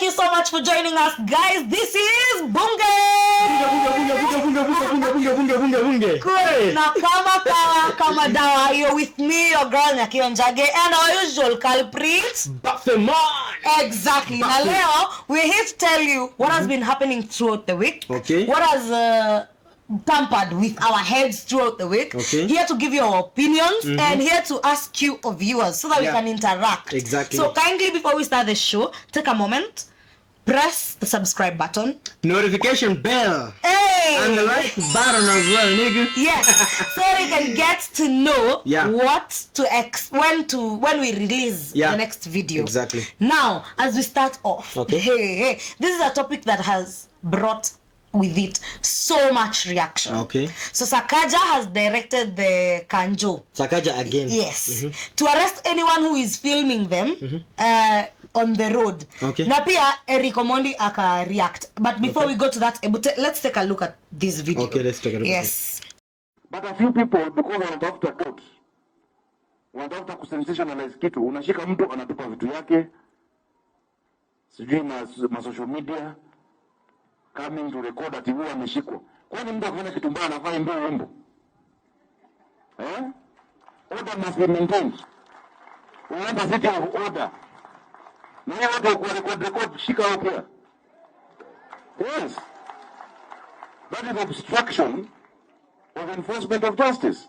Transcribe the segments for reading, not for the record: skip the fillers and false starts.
you so much for joining us, guys. This is Bunge. Bunge. Na kama dawa, you're with me, your girl Nyakio Njage, and our usual culprit, exactly. Now, Leo, we're here to tell you what has been happening throughout the week. Okay. What has tampered with our heads throughout the week. Okay. Here to give you our opinions and here to ask you, our viewers, so that we can interact. Exactly. So kindly, before we start the show, take a moment, press the subscribe button, notification bell, and the like button as well, nigga. Yes, so you can get to know what to when we release the next video. Exactly. Now, as we start off, this is a topic that has brought with it so much reaction. Okay. So Sakaja has directed the Kanjo. Sakaja again. Yes. To arrest anyone who is filming them on the road. Okay. Na pia Eric Omondi aka react. But before we go to that, let's take a look at this video. Okay, let's take a look. Yes. But a few people, because wanatafuta quotes, wanatafuta kusensationalize kitu, unashika mtu anatupa vitu yake, sijui ma social media coming to record ati huwa ameshikwa. Kwani mtu akifanya kitu mbaya anafanya mbaya wimbo? Order must be maintained. Unaenda city of order. Na hiyo watu record shika wao pia. Yes. That is obstruction of enforcement of justice.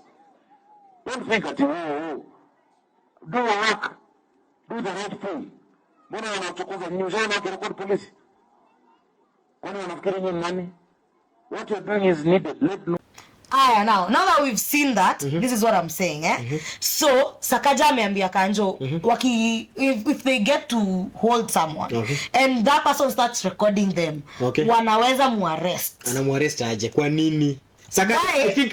Don't think ati do your work. Do the right thing. Mbona wanachokoza nyumbani na record police? What you're doing is needed. Now that we've seen that, this is what I'm saying. So Sakaja ameambia Kanjo, if they get to hold someone and that person starts recording them, wanaweza muarrest. Anamuarrest aje? Kwa nini? Sakaja,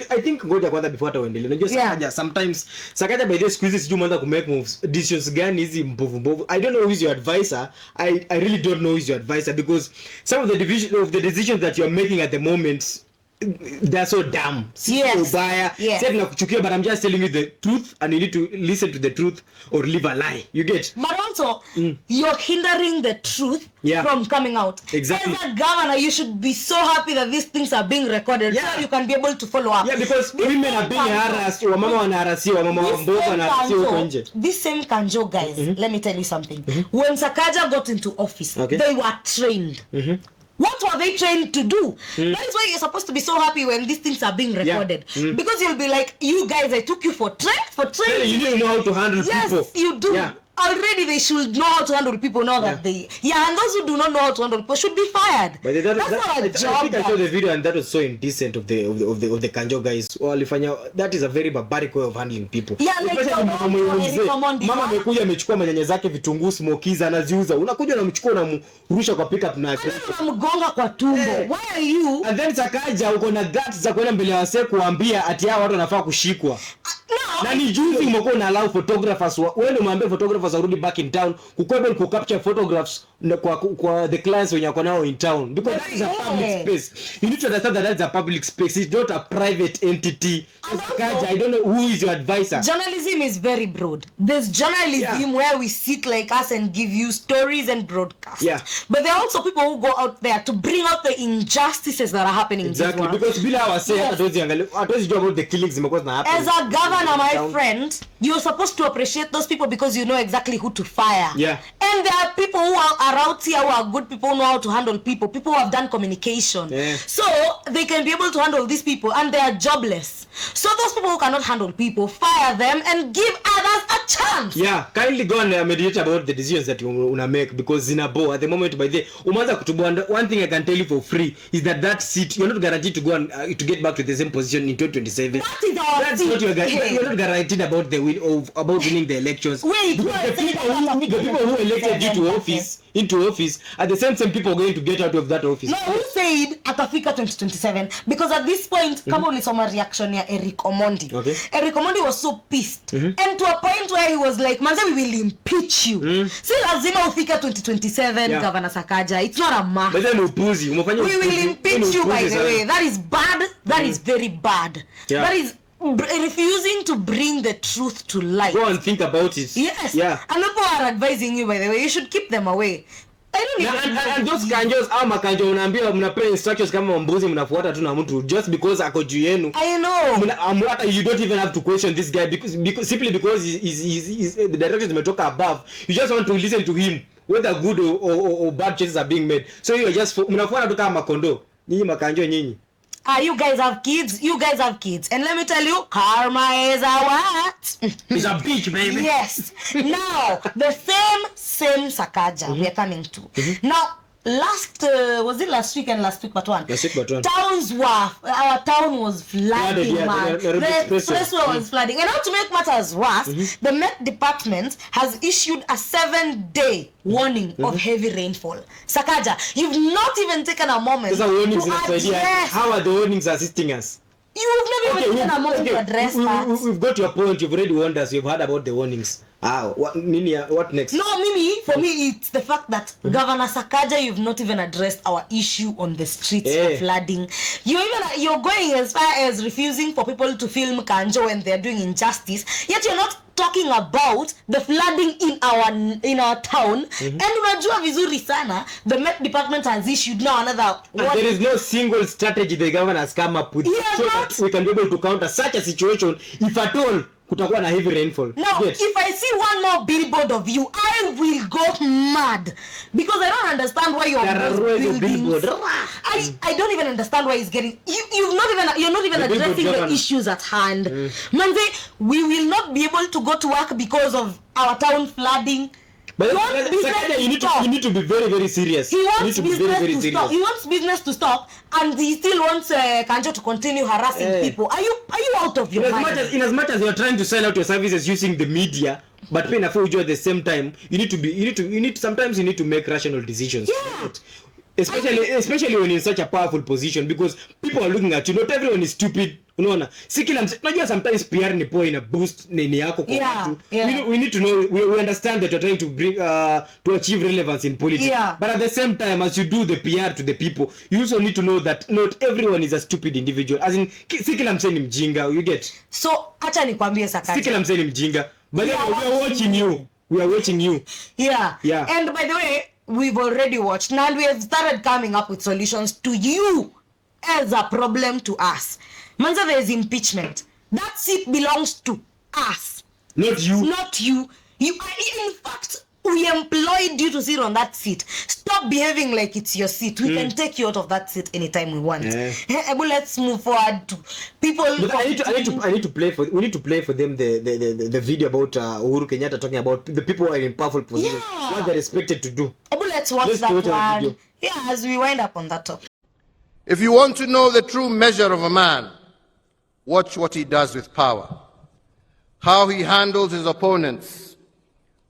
I think ngoja kwanza before ataendelea. Unajua Sakaja sometimes Sakaja by the squeeze sijui mwanza ku make moves decisions gani hizi mbovu. I don't know who is your advisor. I really don't know who is your advisor because some of the decisions that you are making at the moment, they're so dumb. Yes. Said nakuchukia, but I'm just telling you the truth and you need to listen to the truth or live a lie. You get? But also, you're hindering the truth from coming out. Exactly. As a governor, you should be so happy that these things are being recorded so you can be able to follow up. Yeah, because women are being harassed. Wamama wanaharasiwa, wamama wambovu wanaharasiwa huko nje. This same Kanjo guys, let me tell you something. When Sakaja got into office, they were trained. What were they trained to do? That is why you're supposed to be so happy when these things are being recorded. Because you'll be like, you guys, I took you for training. You need to know how to handle people. Yes, you do. Yeah. Already they should know how to handle people now that they... and those who do not know how to handle people should be fired. But that's not a job. I think I saw the video and that was so indecent of the Kanjo guys. That is a very barbaric way of handling people. Yeah, like mama amekuja amechukua manyanya zake vitunguu smokiza anaziuza. Unakuja unamchukua unamrusha kwa pickup na unamgonga kwa tumbo. Why are you? And then Sakaja uko na guts za kwenda mbele ya wasee kuambia ati hao watu wanafaa kushikwa. Na ni juzi umekuwa una allow photographers wewe umwambie photographers arudi back in town ku capture photographs kwa the clients when you're now in town because that is a public space. You need to understand that that's a public space. It's not a private entity. Sakaja, I don't know who is your advisor. Journalism is very broad. There's journalism where we sit like us and give you stories and broadcast. But there are also people who go out there to bring out the injustices that are happening. Exactly, because bila hawase hatuwezi jua about the killings zimekuwa zinahappening. As a governor, my friend, you're supposed to appreciate those people because you know exactly who to fire. And there are people who are out here who are good people who know how to handle people who have done communication. So they can be able to handle these people and they are jobless. So those people who cannot handle people, fire them and give others a chance. Kindly go and meditate about the decisions that you wanna make because Zinabo at the moment by the umanza kutubu. One thing I can tell you for free is that seat you're not guaranteed to go and to get back to the same position in 2027. That is our seat. You're not guaranteed about the about winning the elections. Wait, the people who elected you into office are the same people going to get out of that office. No, who said atafika 2027? Because at this point, kama ulisoma reaction ya Eric Omondi. Eric Omondi was so pissed. And to a point where he was like, manze, we will impeach you. Si lazima ufika 2027, Governor Sakaja. It's not a matter. We will impeach you, by the way. That is bad. That is very bad. That is refusing to bring the truth to light. Go and think about it. Yes. And people are advising you, by the way, you should keep them away. I don't even and those kanjos au makanjo unaambia mnapewa instructions kama mbuzi mnafuata tu na mtu just because ako juu yenu. I know. You don't even have to question this guy because simply because he's the directions umetoka above. You just want to listen to him whether good or bad choices are being made. So you are just mnafuata tu kama makondo. Nyinyi makanjo nyinyi. You guys have kids. And let me tell you, karma is a what? It's a bitch, baby. Yes. Now, the same Sakaja we are coming to. Now, was it last week but one? Our town was flooding, man. The expressway was flooding. And now to make matters worse, the Met Department has issued a 7-day warning of heavy rainfall. Sakaja, you've not even taken a moment to address. How are the warnings assisting us? You've never even taken a moment to address that. We've got your point. You've already warned us. You've heard about the warnings. What next? No, Mimi, for me, it's the fact that Governor Sakaja, you've not even addressed our issue on the streets of flooding. You're going as far as refusing for people to film Kanjo when they're doing injustice. Yet you're not talking about the flooding in our town. And unajua vizuri sana, the Met Department has issued now another warning. There is no single strategy the governor has come up with so that we can be able to counter such a situation if at all kutakuwa na heavy rainfall. Now, if I see one more billboard of you, I will go mad because I don't understand why you're buildings. I don't even understand why he's getting. You're not even addressing the issues at hand. Manze, we will not be able to go to work because of our town flooding. But you need to be very, very serious. He wants business to stop. He wants business to stop, and he still wants Kanjo to continue harassing people. Are you out of your mind? In as much as you are trying to sell out your services using the media, but when at the same time, sometimes you need to make rational decisions. Yeah. Especially when you're in such a powerful position, because people are looking at you. Not everyone is stupid. Unaona, unajua sometimes PR ni poa ina boost nini yako kwa watu. We need to know, we understand that you're trying to bring to achieve relevance in politics. But at the same time, as you do the PR to the people, you also need to know that not everyone is a stupid individual. As in, si kila msee ni mjinga, you get. So acha nikwambie Sakaja, si kila msee ni mjinga, but we are watching you. We are watching you. Yeah. And by the way, we've already watched now, and we have started coming up with solutions to you as a problem to us. Manza, there is impeachment. That seat belongs to us. Not you. In fact, we employed you to sit on that seat. Stop behaving like it's your seat. We can take you out of that seat anytime we want. Let's move forward to people. But I need to play for. We need to play for them the video about Uhuru Kenyatta talking about the people who are in powerful positions, what they're expected to do. Let's watch that one. As we wind up on that topic. If you want to know the true measure of a man, watch what he does with power, how he handles his opponents,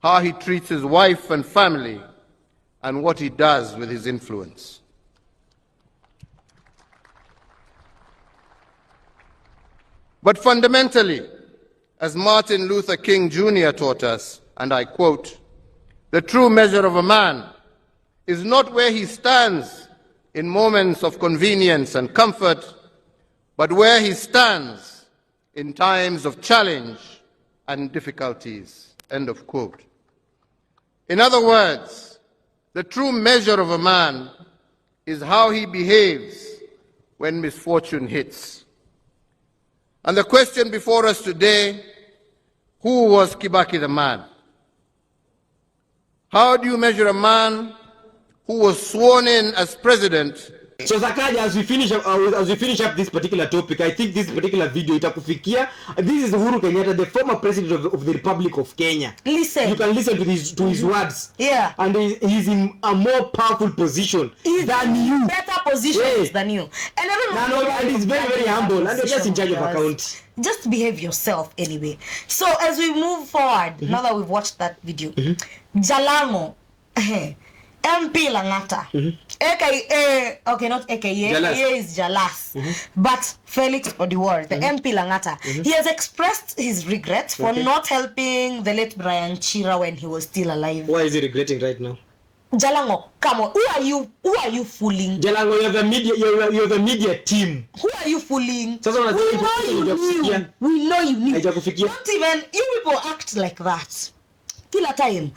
how he treats his wife and family, and what he does with his influence. But fundamentally, as Martin Luther King Jr. taught us, and I quote, "The true measure of a man is not where he stands in moments of convenience and comfort, but where he stands in times of challenge and difficulties." End of quote. In other words, the true measure of a man is how he behaves when misfortune hits. And the question before us today, who was Kibaki the man? How do you measure a man who was sworn in as president? So Sakaja, as we finish up this particular topic, I think this particular video itakufikia. This is Uhuru Kenyatta, the former president of the Republic of Kenya. Listen. You can listen to his words. Yeah. And he's in a more powerful position than you. Better position than you. And I don't know. And he's very, very humble. And he's just in charge of account. Just behave yourself anyway. So as we move forward, now that we've watched that video, Jalango, MP Langata, aka, okay, not aka, aka is Jalas, but Felix Odiwar, the MP Langata, he has expressed his regrets for not helping the late Brian Chira when he was still alive. Why is he regretting right now? Jalango, come on, who are you fooling? Jalango, you're the media team. Who are you fooling? We know you knew. Don't even, you people act like that. kila time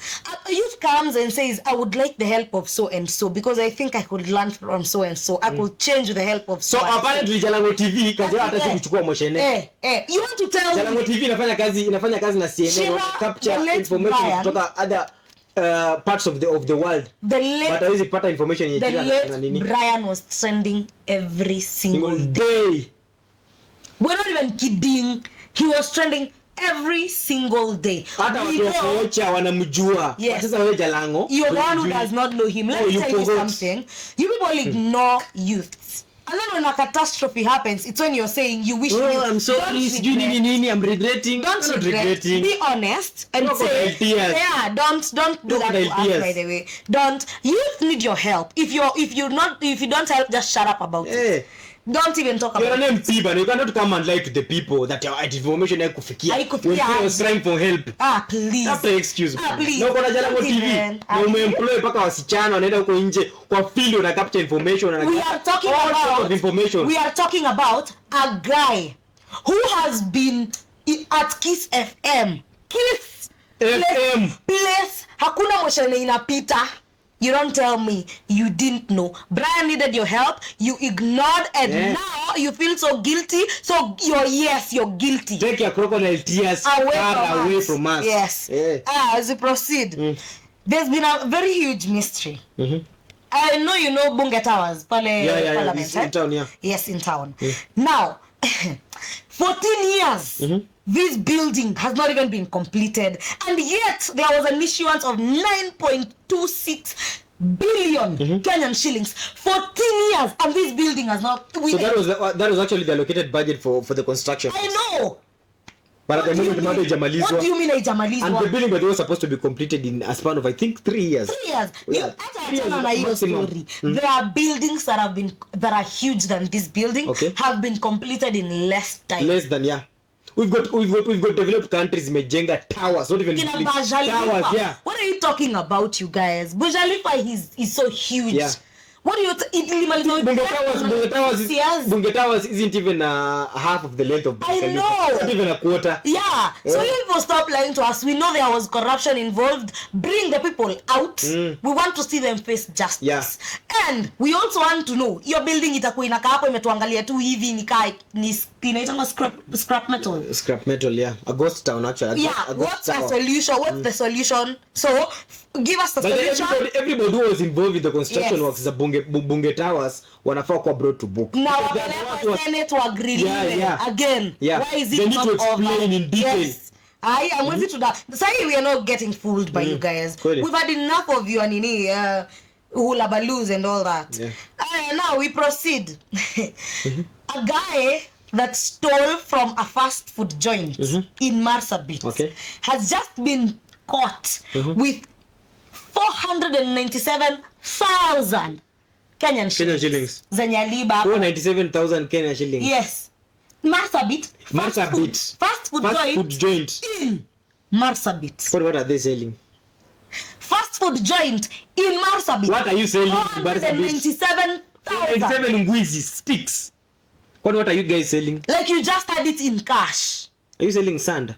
a youth comes and says I would like the help of so and so because I think I could learn from so and so, I could change with the help of so apparently Jalango TV kazi hata si kuchukua moshene. You want to tell Jalango TV inafanya kazi na CNN capture information kutoka other parts of the world, but hawezi pata information yenyewe na nini. Brian was trending every single day. We're not even kidding, he was trending every single day. Hata watu wanamjua. Sasa wewe Jalango, you're the one who does not know him. Let me tell you something, you people ignore youths. And then when a catastrophe happens, it's when you're saying you wish I'm so pleased, I'm regretting. Don't regret. Be honest and say, don't do that to us, by the way. Don't. Youth need your help. If you don't help, just shut up about it. Don't even talk about it. You're an MP, but you cannot come and lie to the people that your information haikufikia. When you was trying for help. Please. That's the excuse. Please. No, kuna Jalango TV. Na umeemploy paka wasichana wanaenda huko nje kwa field na capture information and we are talking about a guy who has been at Kiss FM. Kiss FM. Place hakuna moshene inapita. You don't tell me you didn't know. Brian needed your help. You ignored, and now you feel so guilty. So you're guilty. Take your crocodile tears away from us. Yes. As we proceed, there's been a very huge mystery. I know you know Bunge Towers, Parliament. In town, Yes, in town. Now, 14 years. This building has not even been completed, and yet there was an issuance of 9.26 billion Kenyan shillings. 14 years, and this building has not. So that was actually the allocated budget for the construction. I know. But at the moment, what do you mean haijamalizwa? And the building was supposed to be completed in a span of, I think, 3 years. 3 years. Yeah. 3 years story. There are buildings that are huge than this building have been completed in less time. Less than We've got developed countries mejenga towers, not even towers. What are you talking about, you guys? Burj Khalifa is so huge. Yeah. What do you Bunge Towers isn't even half of the length of Burj Khalifa. I know. Not even a quarter. Yeah. So you people stop lying to us. We know there was corruption involved. Bring the people out. We want to see them face justice. Yeah. And we also want to know your building itakuwa inakaa hapo imetuangalia tu hivi ni inaitwa scrap metal. Scrap metal, a ghost town actually. What's the solution? What's the solution? So give us the solution. Everybody who was involved in the construction works za Bunge Towers wanafaa kuwa brought to book. Now the Senate to agree again. Why is it not explain in detail? Yes. I am with you to that. Sorry, we are not getting fooled by you guys. We've had enough of you and hula baloos and all that. Now we proceed. A guy that stole from a fast food joint in Marsabit has just been caught with 497,000 Kenyan shillings. Zanyaliba. 497,000 Kenyan shillings. Yes. Marsabit. Fast food joint in Marsabit. What are they selling? Fast food joint in Marsabit. What are you selling? 497,000. 97 ngwizi sticks. What are you guys selling? Like you just had it in cash. Are you selling sand?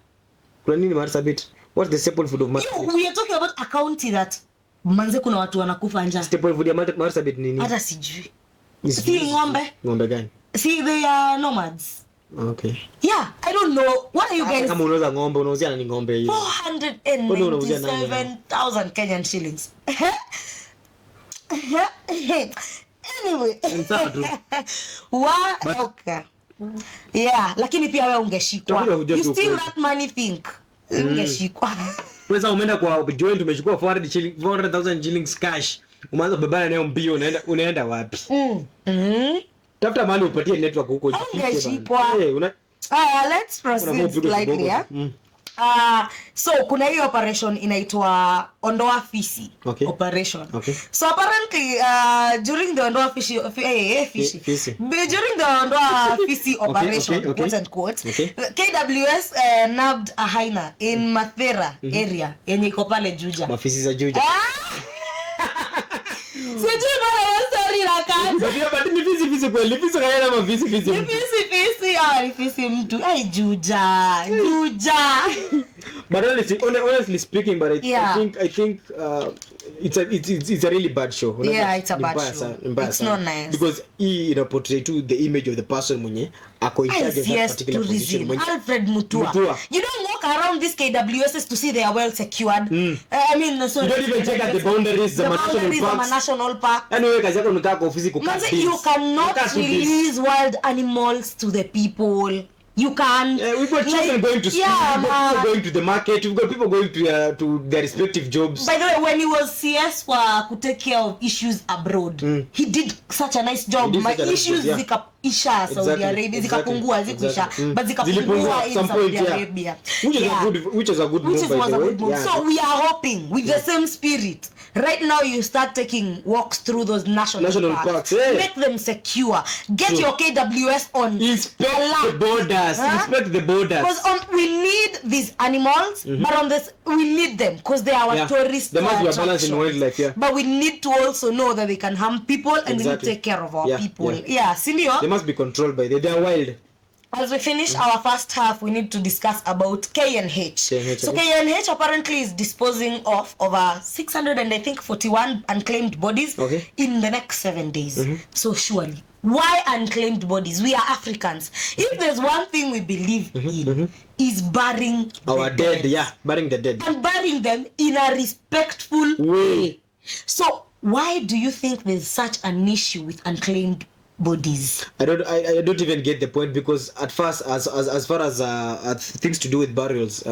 Kuna nini Marsabit? What's the staple food of Marsabit? We are talking about a county that manze kuna watu wanakufa njaa. Staple food ya Marsabit ni nini? Hata sijui. Si ng'ombe. Ng'ombe gani? See, they are nomads. Okay. Yeah, I don't know. What are you guys? Kama unauza ng'ombe, unauzia nani ng'ombe hiyo? 497,000 Kenyan shillings. Anyway. Okay. Yeah, lakini pia wewe ungeshikwa. You steal that money think. Ungeshikwa. Pesa umeenda kwa joint umechukua 400,000 shillings cash. Umeanza kubebana nayo mbio unaenda wapi? Tafuta mahali upatie network huko. Let's proceed slightly. So kuna hii operation inaitwa ondoa fisi operation. So apparently during the ondoa fisi during the ondoa fisi operation quote and quote KWS nabbed a hyena in Mathera area yenye iko pale Juja. Mafisi za Juja. Sijui bana story la kazi. But ni fisi kweli, fisi kaya na fisi. Fisi mtu. Juja. But honestly speaking, but I think it's a really bad show. Yeah, it's a bad show. It's not nice because he portray to the image of the person mwenye ako in charge of that particular position. Alfred Mutua. You don't walk around these KWSs to see they are well secured. I mean, so you don't even check out the boundaries of national park. Anyway, kazi yako unakaa kwa ofisi kukaa. You cannot release wild animals to the people. You can. We've got children going to school. We've got people going to the market. We've got people going to their respective jobs. By the way, when he was CS to take care of issues abroad, he did such a nice job. My issues zikaisha Saudi Arabia, zikapungua zikuisha, but zikapungua in Saudi Arabia. Which is a good move. So we are hoping with the same spirit. Right now, you start taking walks through those national parks. Make them secure. Get your KWS on. Inspect the borders. Inspect the borders. Because we need these animals, but on this we need them because they are our tourist there must be a balance in wildlife. But we need to also know that they can harm people, and we need to take care of our people. Sindio? They must be controlled by them. They are wild. As we finish our first half, we need to discuss about KNH. So KNH apparently is disposing of over 641 unclaimed bodies in the next 7 days. So surely, why unclaimed bodies? We are Africans. If there's one thing we believe in, is burying our dead. Burying the dead. And burying them in a respectful way. So why do you think there's such an issue with unclaimed bodies? I don't even get the point, because at first, as far as things to do with burials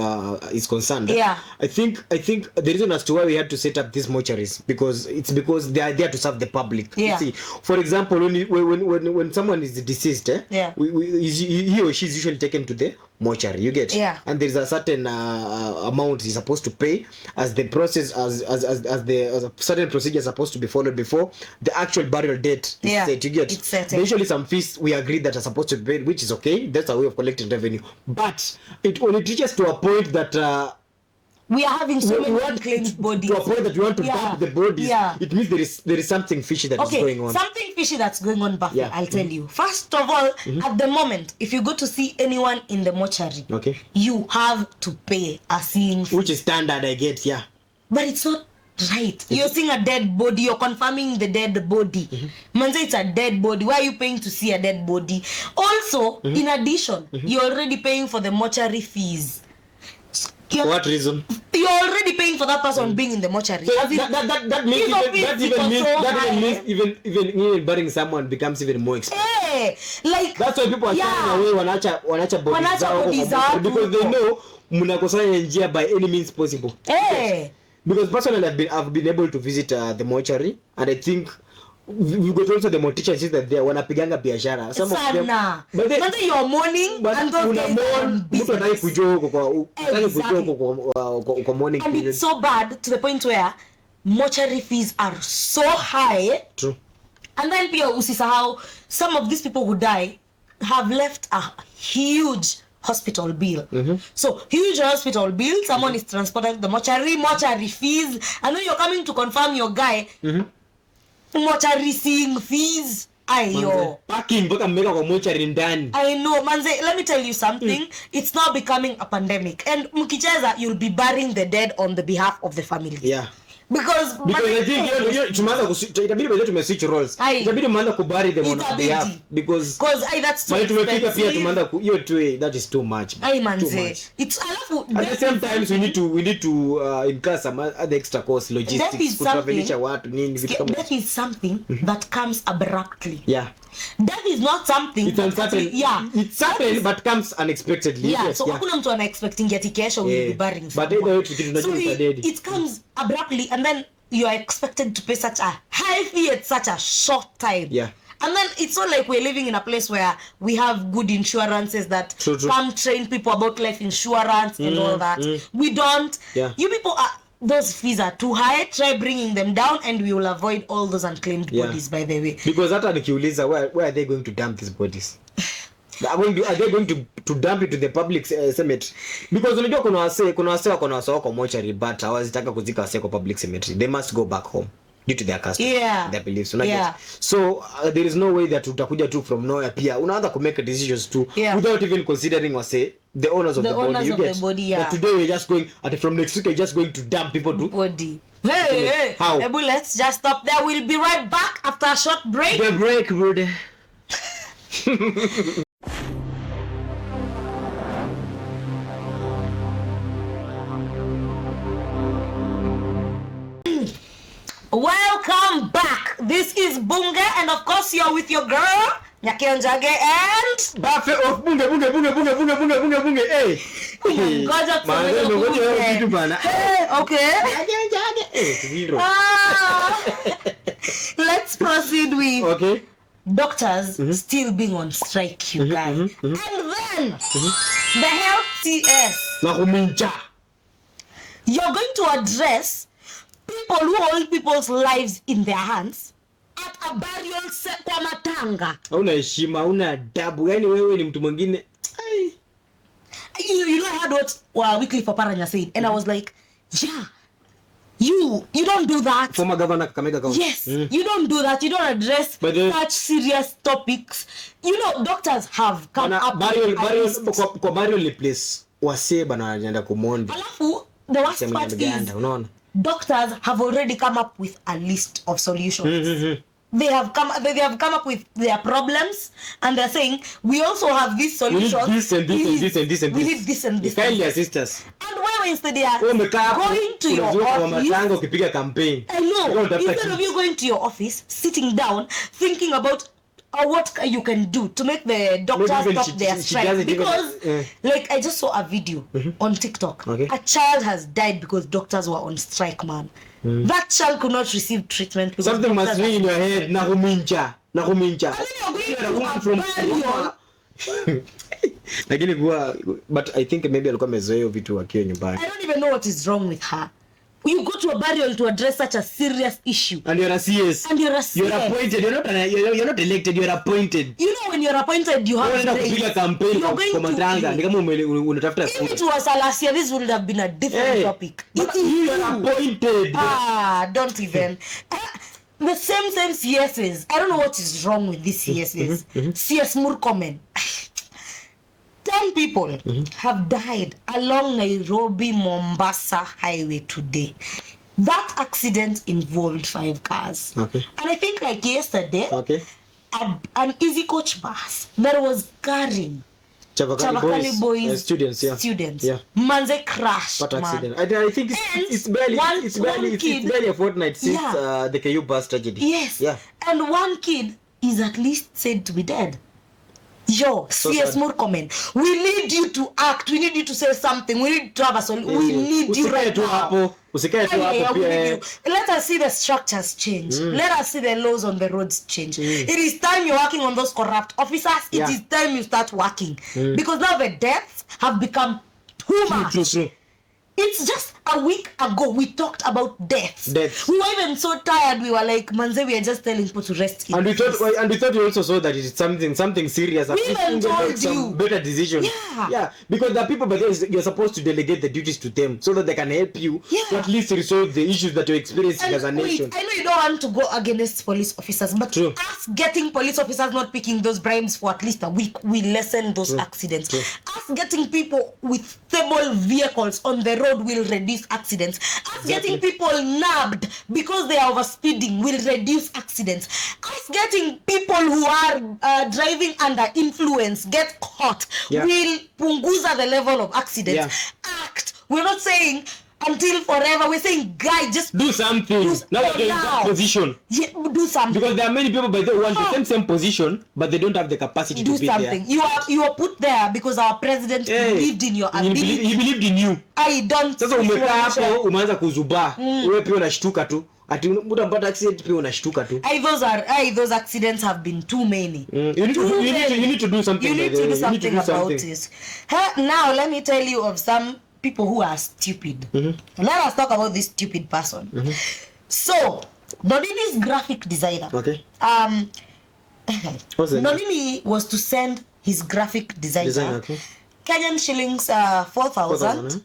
is concerned, I think the reason as to why we had to set up these mortuaries because they are there to serve the public. You see, for example, when someone is deceased, he or she is usually taken to the mortuary, you get, and there's a certain amount he's supposed to pay as the process as the certain procedure is supposed to be followed before the actual burial date is set, you get. There's usually some fees we agreed that are supposed to be paid, which is okay. That's a way of collecting revenue. But when it reaches to a point that we are having so many unclaimed bodies, to a point that we want to dump the bodies, it means there is something fishy that is going on. Something fishy that's going on, Buffy. I'll tell you. First of all, at the moment, if you go to see anyone in the mortuary, you have to pay a seeing fee. Which is standard, I get, but it's not right. You're seeing a dead body, you're confirming the dead body. Manze, it's a dead body. Why are you paying to see a dead body? Also, in addition, you're already paying for the mortuary fees. For what reason? You're already paying for that person being in the mortuary. So that means even burying someone becomes even more expensive. Like that's why people are turning away wanacha bodies out because they know mnakosanya njia by any means possible. Because personally I've been able to visit the mortuary, and I think we've got also the morticians that there wanapiganga biashara. Some of them, but you're mourning and those guys kwa morning. And it's so bad to the point where mortuary fees are so high. True. And then pia usisahau, some of these people who die have left a huge hospital bill. So huge hospital bill, someone is transported to the mortuary fees, and then you're coming to confirm your guy. Mortuary seeing fees. Ayo. Parking mpaka mmeka kwa mortuary ndani. I know, manze, let me tell you something. It's now becoming a pandemic, and mkicheza, you'll be burying the dead on the behalf of the family. Because I think tumeanza itabidi baadaye tumeswitch roles. Itabidi tumeanza kubari them on behalf because that's too expensive. Tumefika pia tumeanza hiyo tu, that is too much. It's at the same time we need to incur some other extra cost, logistics, kutravelisha watu nini vitu kama. That is something that comes abruptly. That is not something it's uncertain. It's certain but comes unexpectedly. So hakuna mtu ana expecting ati kesho will be burying. But it comes abruptly, and then you are expected to pay such a high fee at such a short time. And then it's not like we're living in a place where we have good insurances that come train people about life insurance and all that. We don't. You people those fees are too high. Try bringing them down, and we will avoid all those unclaimed bodies, by the way. Because hata nikiuliza, where are they going to dump these bodies? Are they going to dump it to the public cemetery? Because unajua kuna wase wako mortuary, but hawazitaka kuzika wase kwa public cemetery. They must go back home. due to their custom, their beliefs. So there is no way that utakuja tu from nowhere pia unaanza ku make decisions too without even considering the owners of the body. But today we're just going from next week, you're just going to dump people to body. Hey, how? Let's just stop there. We'll be right back after a short break. The break, brother. Welcome back. This is Bunge, and of course you're with your girl Nyake Njage and Buffet of Bunge. Hey. Ngoja vitu bana. Okay. Let's proceed with doctors still being on strike, you guys. And then the health CS. You're going to address people who hold people's lives in their hands at a burial kwa matanga. Hauna heshima, hauna adabu. Yaani wewe ni mtu mwingine. You know I heard what Weekly for Paranya said, and I was like, yeah, you don't do that. Former Governor Kakamega County. Yes, you don't do that. You don't address such serious topics. You know, doctors have come up kwa burial place wase bana wanaenda kumondi. Alafu the worst part is unaona? Doctors have already come up with a list of solutions. They have come up with their problems, and they're saying we also have these solutions. We need this and this. We need this and this. Kindly assist us. And where instead they are going to your office, ukipiga campaign. I know. Instead of you going to your office, sitting down, thinking about what you can do to make the doctors stop their strike. Because, like, I just saw a video on TikTok. A child has died because doctors were on strike, man. That child could not receive treatment. Something must be in your head. Nahumincha. But I think maybe alikuwa amezoea vitu wakiwa nyumbani. I don't even know what is wrong with her. You go to a burial to address such a serious issue. And you're a CS. You're appointed. You're not elected. You're appointed. You know when you're appointed, you have to kupiga campaign kwa matanga. Ni kama unatafuta. If it was last year, this would have been a different topic. You're appointed. Don't even. The same CSs. I don't know what is wrong with these CSs. CS Murkomen. 10 people have died along Nairobi-Mombasa highway today. That accident involved 5 cars. And I think like yesterday, an easy coach bus that was carrying Chavakali boys students. Manze crashed. What accident? I think it's barely a fortnight since the KU bus tragedy. Yes. Yeah. And one kid is at least said to be dead. CS Murkomen, we need you to act. We need you to say something. We need to have a solution. We need you right now. Let us see the structures change. Let us see the laws on the roads change. It is time you're working on those corrupt officers. It is time you start working. Because now the deaths have become too much. It's just a week ago we talked about deaths. We were even so tired. We were like, Manze, we are just telling people to rest. And we thought we also saw that it is something serious. We even told you better decisions. Yeah, because the people, but you're supposed to delegate the duties to them so that they can help you to at least resolve the issues that you're experiencing as a nation. I know you don't want to go against police officers, but us getting police officers not picking those bribes for at least a week, we lessen those accidents. Us getting people with stable vehicles on the road will reduce accidents. Us getting people nabbed because they are overspeeding will reduce accidents. Us getting people who are driving under influence get caught will punguza the level of accidents. Act. We're not saying until forever. We're saying, guys, just do something. Now that you're in that position. Do something. Because there are many people, but they want the same position, but they don't have the capacity to be something. there. You are put there because our president believed in your ability. He believed in you. I don't. Sasa umekaa hapo umeanza kuzubaa. Wewe pia unashtuka tu. Ati unapata accident pia unashtuka tu. Those accidents have been too many. You need to do something. You need to do something about it. Now let me tell you of some people who are stupid. Let us talk about this stupid person. So, Nonini's graphic designer. Nonini was to send his graphic designer Kenyan shillings 4,000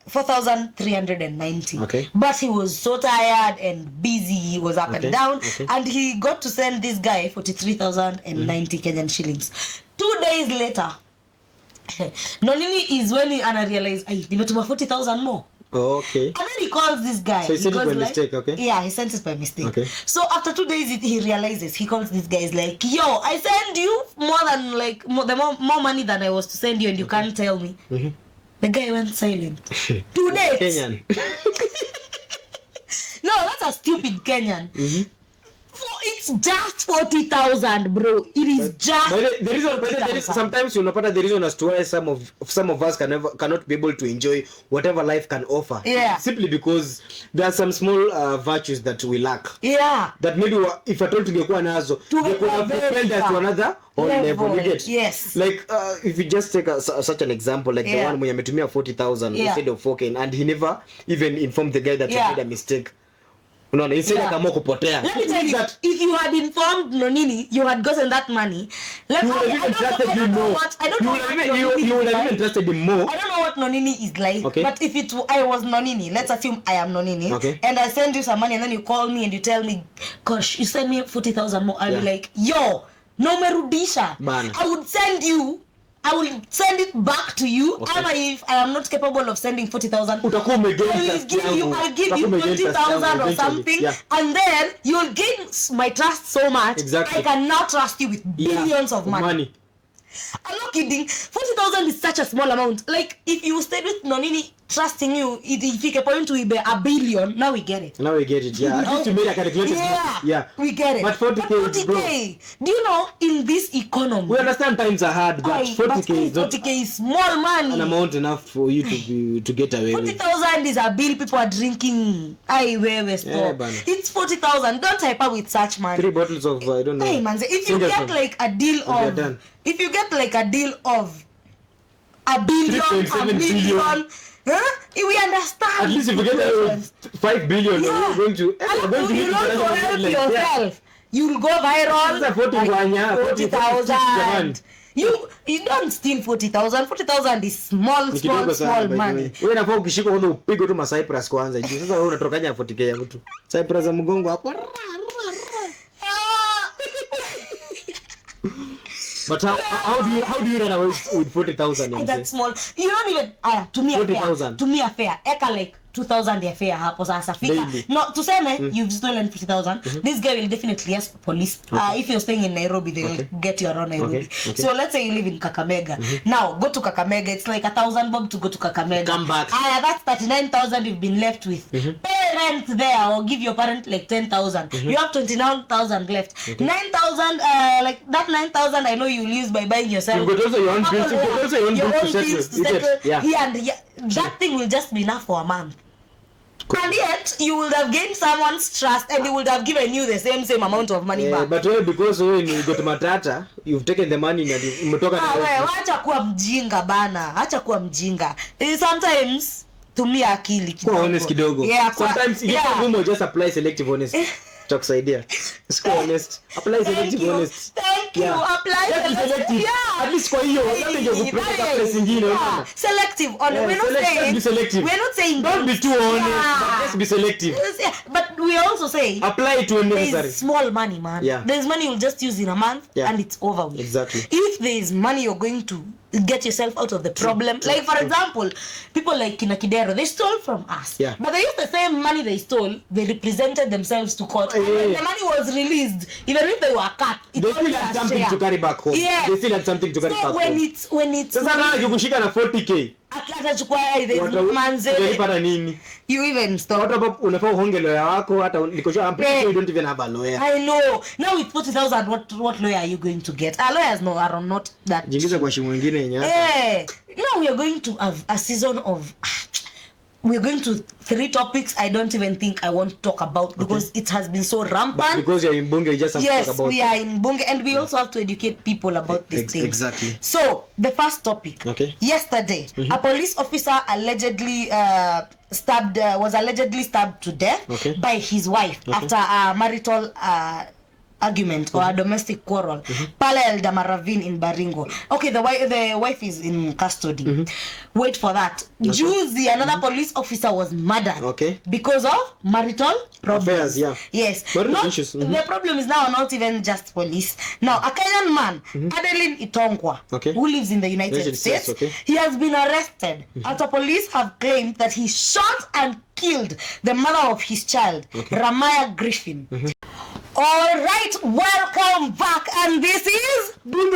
4,390. Okay. But he was so tired and busy, he was up and down, and he got to send this guy 43,090 Kenyan shillings. 2 days later, Nonini is when he realized, I nimetuma 40,000 more. Okay. And then he calls this guy. So he sent it by mistake, okay? Yeah, he sent it by mistake. Okay. So after 2 days, he realizes, he calls this guy, he's like, yo, I send you more than more money than I was to send you, and you can't tell me. The guy went silent. 2 days. Kenyan. No, that's a stupid Kenyan. It's just 40,000, bro. It is just. The reason, sometimes unapata the reason as to why some of us cannot be able to enjoy whatever life can offer. Yeah. Simply because there are some small virtues that we lack. Yeah. That maybe if at all tungekuwa nazo, they could have propelled us to another level. You get? Yes. Like if you just take such an example, like the one when you ametumia 40,000 instead of 4K, and he never even informed the guy that he made a mistake. No, he said kama kupotea. Let me tell you that if you had informed Nonini, you had gotten that money. I don't know what Nonini is like. Okay. But if I was Nonini, let's assume I am Nonini, and I send you some money, and then you call me and you tell me, gosh, you send me 40,000 more. I'll be like, yo, no merudisha. I would send it back to you. Ama if I am not capable of sending 40,000, I'll give you 20,000 or something, and then you'll gain my trust so much. Exactly. I can now trust you with billions of money. I'm not kidding. 40,000 is such a small amount. Like if you stayed with Nonini trusting you, if you can point to $1 billion, now we get it. Yeah. At least you made a calculation. Yeah. We get it. But 40K, bro. Do you know, in this economy, we understand times are hard, but 40K is small money. An amount enough for you to get away 40,000 is a bill people are drinking. It's 40,000. Don't type up with such money. 3 bottles of I don't know. Hey man, if you get like a deal of $1 billion, we understand. At least if you get 5 billion, you're going to yourself. You'll go viral. 40,000. You don't steal 40,000. 40,000 is small money. Wewe unafaa ukishika kwanza upige tu Cyprus kwanza. Sasa wewe unatokanya 40K ya mtu. Cyprus za mgongo hapo. But how do you run away with 40,000? That's small. You don't even to me 40,000. To me a fair. Eka like 2,000 ya fair hapo sasa fika. No, tuseme you've stolen 50,000. This guy will definitely ask police. If you're staying in Nairobi, they will get you around Nairobi. So let's say you live in Kakamega. Now go to Kakamega. It's like 1,000 bob to go to Kakamega. Come back. That's 39,000 you've been left with. Pay rent there or give your parent like 10,000. You have 29,000 left. 9,000 like that 9,000 I know you'll use by buying yourself. You got also your own bills. You got also your own bills to settle. That thing will just be enough for a month. And yet you would have gained someone's trust, and he would have given you the same amount of money back. But because when you got matata, you've taken the money and umetoka na acha kuwa mjinga bana. Acha kuwa mjinga. Sometimes tumia akili kidogo. Kuwa honest kidogo. Sometimes you just apply selective honesty. Idea. It's honest. Apply selective honesty. Thank you. Apply selective. At least for you, selective. We're not saying don't be too honest, but just be selective. But we also say apply it to unnecessary. There's small money, man. There's money you'll just use in a month and it's over with. Exactly. If there's money you're going to get yourself out of the problem. Like for example, people like Kina Kidero, they stole from us. But they used the same money they stole, they represented themselves to court. And when the money was released, even if they were cut, they still had something to carry back home. They still had something to carry back home. When it's sasa na kukushika na 40K. Atachukua manze. You even stop. What about unafaa uhonge lawyer wako hata nikosha I'm pretty sure you don't even have a lawyer. I know. Now with 40,000 what lawyer are you going to get? Our lawyers are not that. Jingiza kwa shimo nyingine yenyewe. Now we are going to have a season of we're going to 3 topics I don't even think I want to talk about because it has been so rampant. But because you're in Bunge, you just have to talk about we are in Bunge and we also have to educate people about these things. Exactly. So, the first topic. Yesterday, a police officer allegedly was allegedly stabbed to death by his wife after a marital argument or a domestic quarrel pale Eldama Ravine in Baringo. Okay, the wife is in custody. Wait for that. Juzi, another police officer was murdered because of marital problems. Yes. The problem is now not even just police. Now, a Kenyan man, Adeline Itongwa, who lives in the United States, he has been arrested after police have claimed that he shot and killed the mother of his child, Ramaya Griffin. All right, welcome back, and this is Bunge.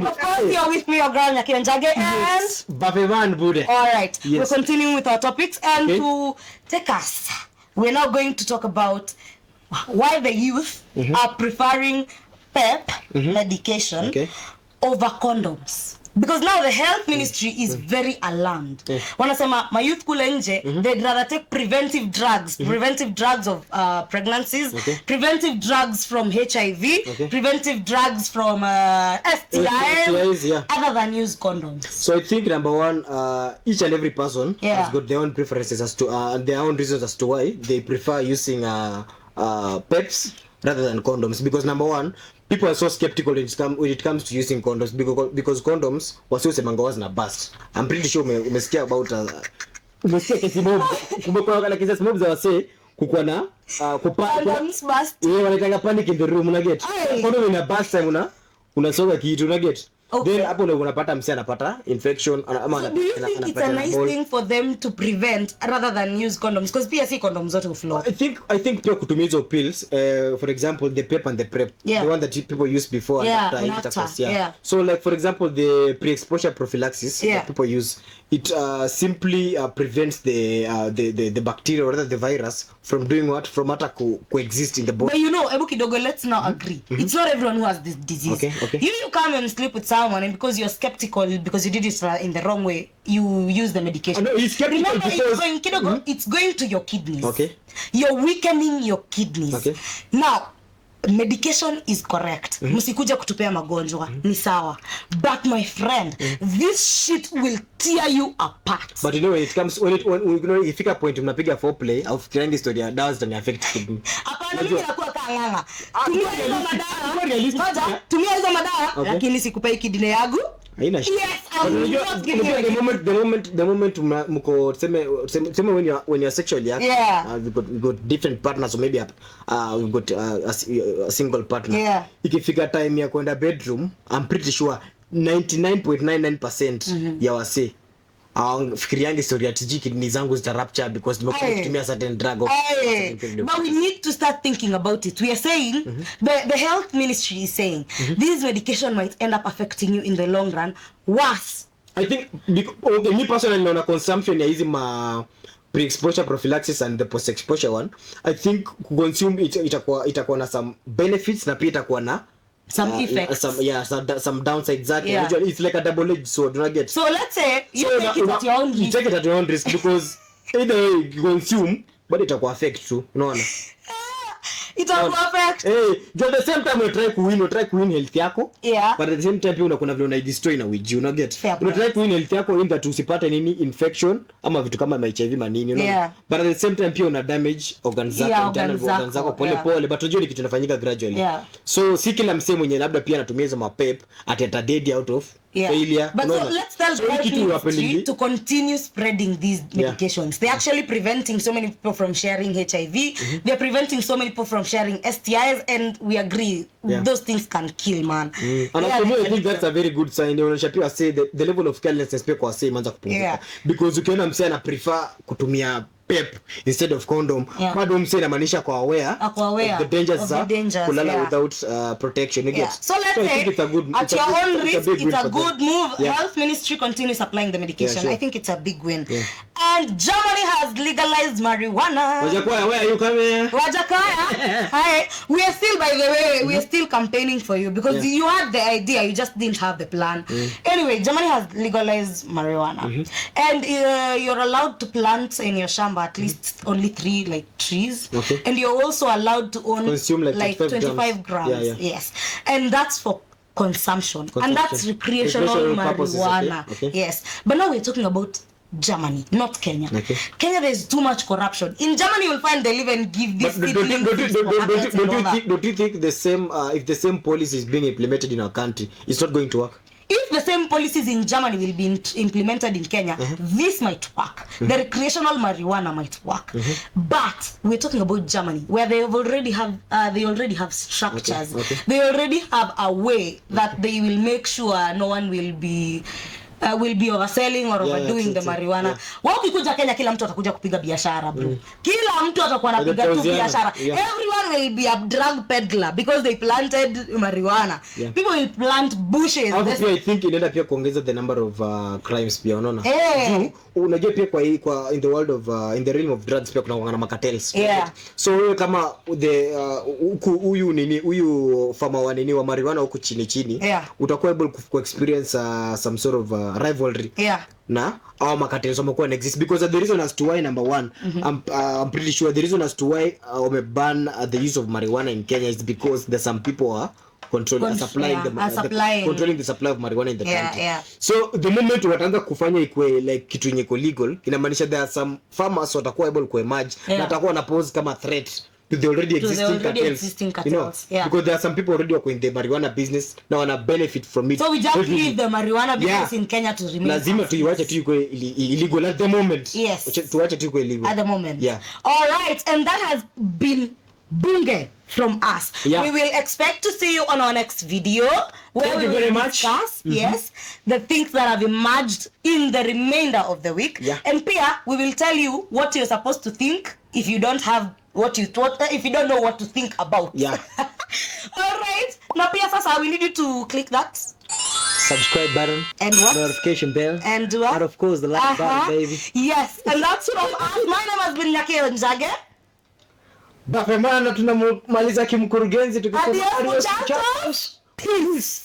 Of course, you're with me, your girl Nyakira Njage, and Bafevan Bude. All right, we're continuing with our topics, and to take us, we're now going to talk about why the youth are preferring PEP medication over condoms. Because now the health ministry is very alarmed. Wanasema my youth kule nje, they'd rather take preventive drugs of pregnancies, preventive drugs from HIV, preventive drugs from STIs, other than use condoms. So I think number one, each and every person has got their own preferences as to and their own reasons as to why they prefer using PEPs rather than condoms. Because number one, people are so skeptical when it comes to using condoms because condoms wasiosemanga was na bust. I'm pretty sure umesikia about umesikia kesi mob kumekuwa kana kesi mob za wase kukua na condoms bust. Wanataka panic in the room, una get condom ina bust time unasoga kitu, una get then hapo ndio unapata msi anapata infection ama do you think it's a nice thing for them to prevent rather than use condoms? Because pia si condoms zote uflow. I think pia kutumia hizo pills, for example the PEP and the PrEP, the one that people use before and after so like for example the pre-exposure prophylaxis that people use, it simply prevents the bacteria or rather the virus from doing what, from hata coexist in the body. But you know, ebu kidogo, let's now agree, it's not everyone who has this disease. You come and sleep with someone, and because you're skeptical because you did it in the wrong way, you use the medication. No, he's skeptical. Remember, because it's going to your kidneys. You're weakening your kidneys. Now medication is correct. Msikuja kutupea magonjwa, ni sawa. But my friend, this shit will tear you apart. But you know, when it comes when if you point mnapiga foreplay au fikirangi story ya dawa zitani affect kidney. Hapana, mimi nakuwa kanganga. Tumia hizo madawa lakini sikupei kidney yangu. Haina shida. The moment mko sema when you're sexually active, we got different partners, or maybe we got a single partner. Ikifika time ya kwenda bedroom, I'm pretty sure 99.99% ya wase fikiriangi historia ya TG kidney zangu zita rupture because nimekuwa kutumia certain drug. But we need to start thinking about it. We are saying the health ministry is saying this medication might end up affecting you in the long run worse. I think me personally naona consumption ya hizi pre-exposure prophylaxis and the post-exposure one, I think consume itakuwa na some benefits na pia itakuwa na some effects, some downsides zake. Usually it's like a double-edged sword, you get. So let's say you take it at your own risk. You take it at your own risk because either way you consume, but itakuwa affect tu, unaona. Itakuwa affect. At the same time you try to win health yako, but at the same time pia unakuna vile una destroy na wiji, una get. You try to win health yako in that usipate nini infection ama vitu kama HIV manini, unaona. But at the same time pia una damage organs zako, internal organs zako pole, but unajua ni kitu inafanyika gradually. So si kila msemo mwenye labda pia anatumia hizo mapep atata dead out of failure. But so let's tell the to continue spreading these medications. They're actually preventing so many people from sharing HIV. They're preventing so many people from sharing STIs, and we agree those things can kill, man. And I think that's a very good sign. Unashapia say the level of carelessness pia kwa say imeanza kupunguka. Because ukiona msee ana prefer kutumia PEP instead of condom, bado msee inamaanisha kwa aware of the dangers kulala without protection, you get. So let's say it's at your own risk, it's a good move. Health ministry continues supplying the medication. I think it's a big win. And Germany has legalized marijuana. Wajakaya, where are you coming? Wajakaya. Hi. We are still, by the way, we are still campaigning for you because you had the idea, you just didn't have the plan. Anyway, Germany has legalized marijuana. And you're allowed to plant in your shamba at least only 3 trees. And you're also allowed to own consume like 25 grams. Yes. And that's for consumption. And that's recreational marijuana. Yes. But now we're talking about Germany, not Kenya. Okay. Kenya, there's too much corruption. In Germany, you'll find they'll even give this. But don't you think the same if the same policy is being implemented in our country, it's not going to work? If the same policies in Germany will be implemented in Kenya, this might work. The recreational marijuana might work. But we're talking about Germany, where they already have structures. Okay. They already have a way that they will make sure no one will be overselling or overdoing the marijuana. Wao ukikuja Kenya kila mtu atakuja kupiga biashara bro. Kila mtu atakuwa anapiga tu biashara. Everyone will be a drug peddler because they planted marijuana. People will plant bushes. I think inaenda pia kuongeza the number of crimes pia unaona. Unajua pia kwa in the world of in the realm of drugs pia kuna cartels. So wewe kama the huyu farmer wa nini wa marijuana huko chini utakuwa able to experience some sort of rivalry na our cartels wamekuwa exist because the reason as to why number one I'm pretty sure the reason as to why ban the use of marijuana in Kenya is because there's some people are controlling the supply of marijuana in the country. So the moment wataanza kufanya ikwe like kitu yenye legal inamaanisha there are some farmers watakuwa able to emerge na watakuwa na pose kama threat to the already existing cartels. Because there are some people already working in the marijuana business now wana benefit from it. So we just leave the marijuana business in Kenya to remain. Lazima tuiwache tu iko illegal at the moment. Yes. Tuache tu iko illegal at the moment. All right, and that has been Bunge from us. We will expect to see you on our next video where we will discuss the things that have emerged in the remainder of the week. And Pia, we will tell you what you're supposed to think if you don't have if you don't know what to think about. All right. Now Pia, sasa we need you to click that subscribe button and what? Notification bell and what? And of course the like button, baby. Yes, and that's from us. My name has been Nyake Njage. Bafemana tunamaliza kimkurugenzi tukisema adios muchachos. Peace.